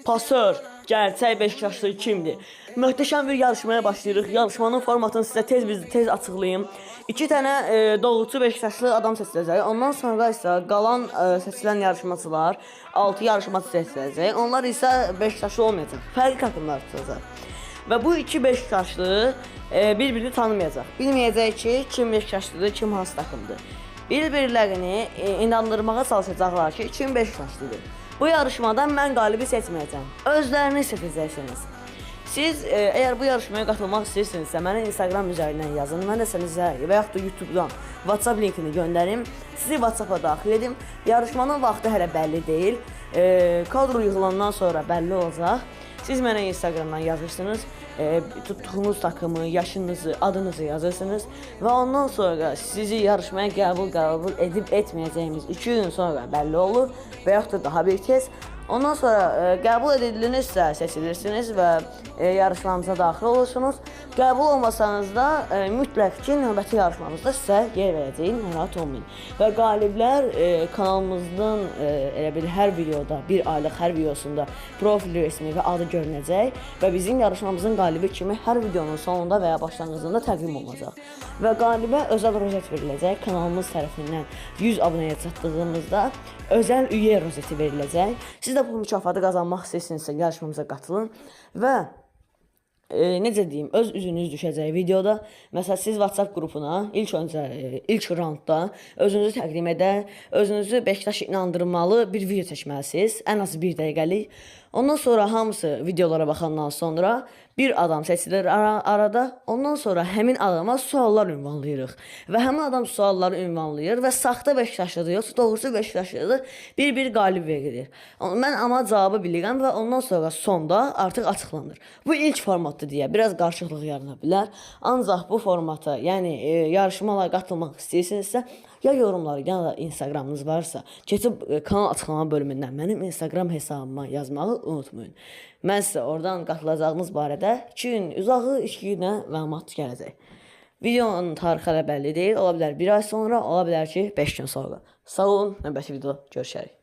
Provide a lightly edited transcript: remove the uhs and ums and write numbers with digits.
Pasör, gerçək Beşiktaşlı kimdir? Möhtəşəm bir yarışmaya başlayırıq. Yarışmanın formatını sizə tez açıqlayayım. 2 dənə doğrucu Beşiktaşlı adam seçiləcək. Ondan sonra isə qalan seçilən yarışmacılar 6 yarışmacı seçiləcək. Onlar isə Beşiktaşlı olmayacaq. Fərqli takımlar tutacaq. Və bu 2 Beşiktaşlı bir-birini tanımayacaq. Bilməyəcək ki, kim Beşiktaşlıdır, kim hansı takımdır. Bir-birlərini inandırmağa çalışacaqlar ki, kim Beşiktaşlıdır. Bu yarışmadan mən qalibi seçməyəcəm. Özlərini seçəcəksiniz. Siz əgər bu yarışmaya qatılmaq istəyirsinizsə, mənə Instagram üzərindən yazın. Mən də sizə və yaxud da YouTube'dan WhatsApp linkini göndərim. Sizi WhatsApp'a daxil edim. Yarışmanın vaxtı hələ bəlli deyil. Kadro yığılandan sonra bəlli olacaq. Siz mənə Instagramdan yazırsınız, tutduğunuz takımı, yaşınızı, adınızı yazırsınız və ondan sonra sizi yarışmaya qəbul edib etməyəcəyimiz 2 gün sonra bəlli olur və yaxud da daha bir kez. Ondan sonra qəbul edildinizsə seçilirsiniz və yarışmamıza daxil olursunuz. Qəbul olmasanız da mütləq ki, növbəti yarışmamızda sizə yer verəcəyik, narahat olmayın. Və qaliblər kanalımızdan elə bir hər videoda, bir aylıq hər videosunda profil resmi və adı görünəcək və bizim yarışmamızın qalibi kimi hər videonun sonunda və ya başlanğıcında təqdim olunacaq. Və qalibə özəl rozet veriləcək. Kanalımız tərəfindən 100 abunəyə çatdığımızda özəl üyə rozeti veriləcək. Siz də bu mükafatı qazanmaq istəyirsinizsə yarışmamıza qatılın və necə deyim, öz üzünüz düşəcək videoda. Məsələn, siz WhatsApp qrupuna ilk raundda özünüzü təqdim edər, özünüzü Beşiktaş inandırmalı bir video çəkməlisiniz, ən az 1 dəqiqəlik. Ondan sonra hamısı videolara baxandan sonra bir adam seçilir arada. Ondan sonra həmin adama suallar ünvanlayırıq. Və həmin adam sualları ünvanlayır və saxta Beşiktaşlıdır, yoxsa doğrusu Beşiktaşlıdır, bir qalib verilir. Mən amma cavabı bilirəm və ondan sonra sonda artıq açıqlanır. Bu ilk formatdır deyə biraz qarışıqlıq yarana bilər. Ancaq bu formata, yəni yarışmalara qatılmaq istəyirsinizsə, ya yorumları, ya da Instagramınız varsa, keçib kanal açıqlama bölümündən mənim Instagram hesabıma yazmağı unutmayın. Mən sizə oradan qatılacağınız barədə 2 gün, uzağı 2 günə məlumat gələcək. Videonun tarixi hələ bəlli deyil, ola bilər 1 ay sonra, ola bilər ki 5 gün sonra. Sağ olun, növbəti videoda görüşərik.